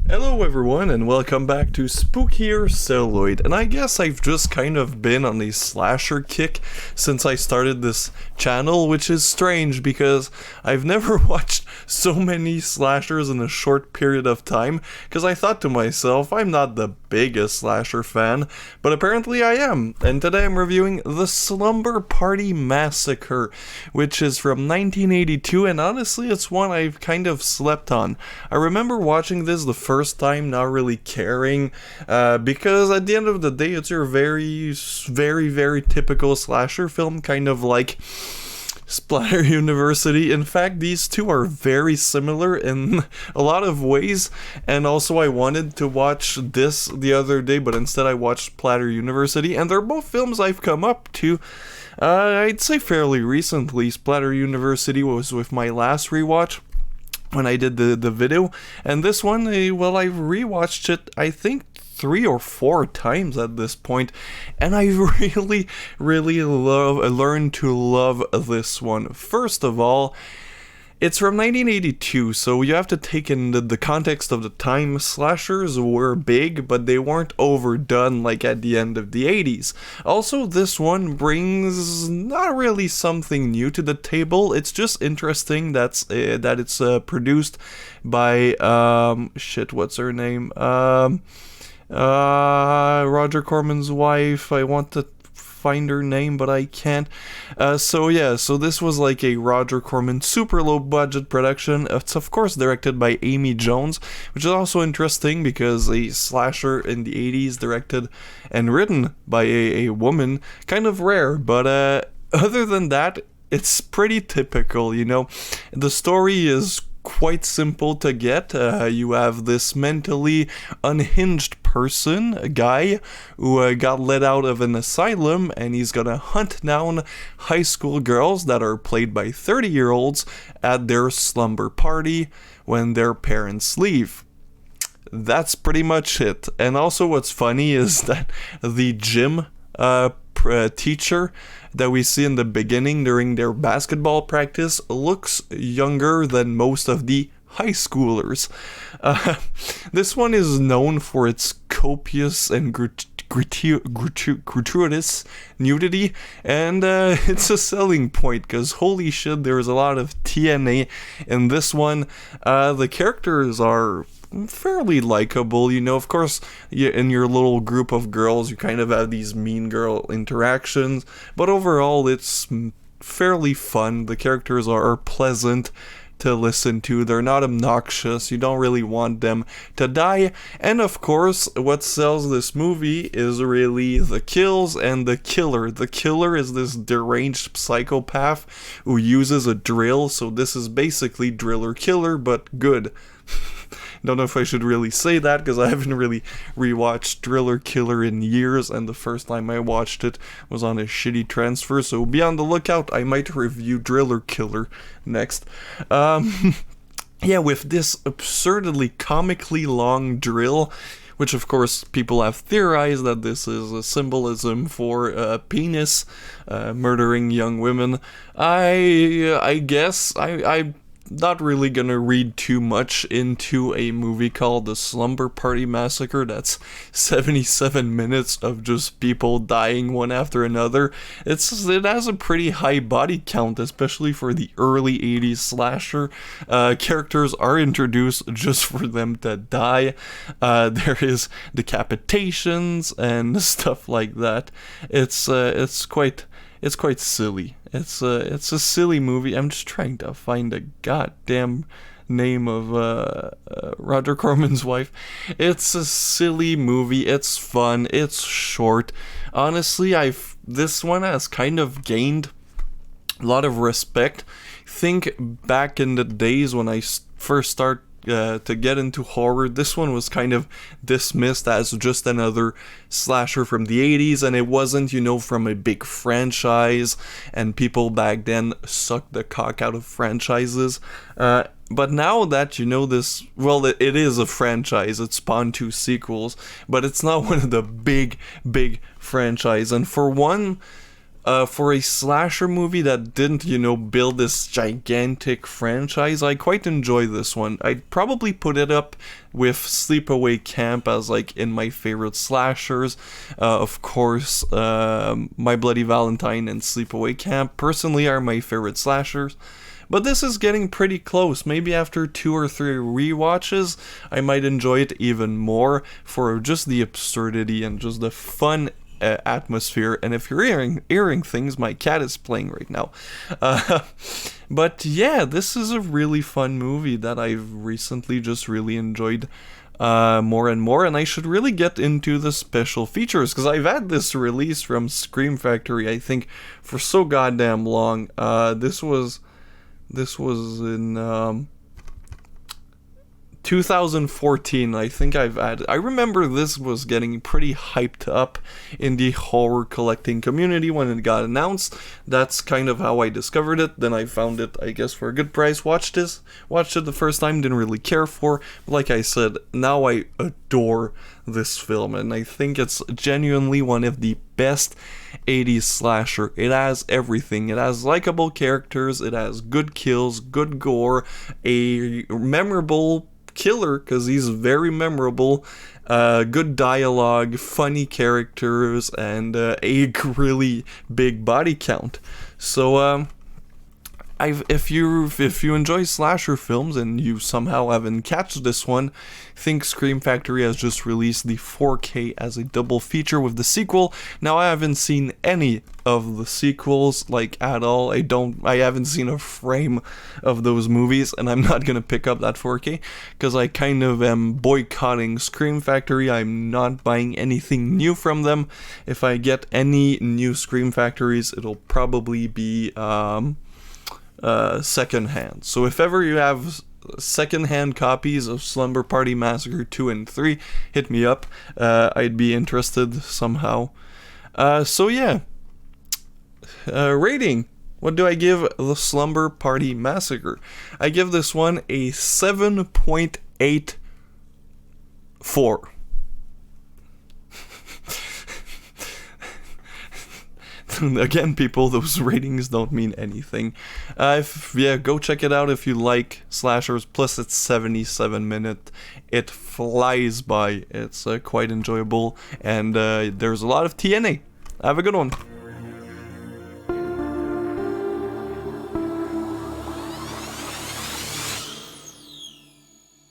Hello everyone and welcome back to Spookier Celluloid, and I guess I've just kind of been on a slasher kick since I started this channel, which is strange because I've never watched so many slashers in a short period of time, because I thought to myself, I'm not the biggest slasher fan, but apparently I am, and today I'm reviewing the Slumber Party Massacre, which is from 1982, and honestly it's one I've kind of slept on. I remember watching this the first time, not really caring, because at the end of the day, it's your very typical slasher film, kind of like Splatter University. In fact, these two are very similar in a lot of ways, and also I wanted to watch this the other day, but instead I watched Splatter University, and they're both films I've come up to I'd say fairly recently. Splatter University was with my last rewatch when I did the video, and this one, well, I've rewatched it I think 3 or 4 times at this point, and I really learned to love this one. First of all, it's from 1982, so you have to take in the context of the time. Slashers were big, but they weren't overdone like at the end of the 80s. Also, this one brings not really something new to the table. It's just interesting that it's produced by, what's her name? Roger Corman's wife. I want to find her name, but I can't. So this was like a Roger Corman super low budget production. It's of course directed by Amy Jones, which is also interesting because a slasher in the 80s directed and written by a woman, kind of rare. But other than that, it's pretty typical, you know. The story is quite simple to get. You have this mentally unhinged person, a guy who got let out of an asylum, and he's gonna hunt down high school girls that are played by 30-year-olds at their slumber party when their parents leave. That's pretty much it. And also what's funny is that the gym teacher that we see in the beginning during their basketball practice looks younger than most of the high schoolers. This one is known for its copious and gratuitous nudity, and it's a selling point because holy shit, there's a lot of TNA in this one. The characters are fairly likable, you know. Of course, in your little group of girls, you kind of have these mean girl interactions, but overall, it's fairly fun. The characters are pleasant to listen to. They're not obnoxious. You don't really want them to die. And of course, what sells this movie is really the kills and the killer. The killer is this deranged psychopath who uses a drill, so this is basically Driller Killer, but good. Don't know if I should really say that because I haven't really rewatched Driller Killer in years, and the first time I watched it was on a shitty transfer, so be on the lookout. I might review Driller Killer next. With this absurdly comically long drill, which of course people have theorized that this is a symbolism for a penis murdering young women. I guess I'm not really gonna read too much into a movie called The Slumber Party Massacre that's 77 minutes of just people dying one after another. It has a pretty high body count, especially for the early 80s slasher. Characters are introduced just for them to die. There is decapitations and stuff like that. It's quite silly. It's a silly movie. I'm just trying to find a goddamn name of Roger Corman's wife. It's a silly movie. It's fun. It's short. Honestly, this one has kind of gained a lot of respect. Think back in the days when I first started to get into horror, this one was kind of dismissed as just another slasher from the 80s, and it wasn't, you know, from a big franchise, and people back then sucked the cock out of franchises. But now that, you know, this, well, it is a franchise, it spawned 2 sequels, but it's not one of the big franchise, and for one, For a slasher movie that didn't, you know, build this gigantic franchise, I quite enjoy this one. I'd probably put it up with Sleepaway Camp as, like, in my favorite slashers. Of course, My Bloody Valentine and Sleepaway Camp personally are my favorite slashers. But this is getting pretty close. Maybe after 2 or 3 rewatches, I might enjoy it even more for just the absurdity and just the fun atmosphere. And if you're hearing things, my cat is playing right now. But yeah, this is a really fun movie that I've recently just really enjoyed more and more, and I should really get into the special features, because I've had this release from Scream Factory, I think, for so goddamn long. This was in 2014, I think I remember this was getting pretty hyped up in the horror collecting community when it got announced. That's kind of how I discovered it. Then I found it, I guess, for a good price. Watched it the first time, didn't really care for. But like I said, now I adore this film, and I think it's genuinely one of the best 80s slasher. It has everything. It has likable characters, it has good kills, good gore, a memorable killer, because he's very memorable, good dialogue, funny characters, and a really big body count. So if you enjoy slasher films and you somehow haven't catched this one, think Scream Factory has just released the 4K as a double feature with the sequel. Now, I haven't seen any of the sequels, like, at all. I haven't seen a frame of those movies, and I'm not gonna pick up that 4K because I kind of am boycotting Scream Factory. I'm not buying anything new from them. If I get any new Scream Factories, it'll probably be secondhand. So if ever you have secondhand copies of Slumber Party Massacre 2 and 3, hit me up. I'd be interested somehow. So yeah. Rating. What do I give the Slumber Party Massacre? I give this one a 7.84. Again, people, those ratings don't mean anything. Go check it out if you like slashers. Plus, it's 77 minutes. It flies by. It's quite enjoyable, and there's a lot of TNA. Have a good one.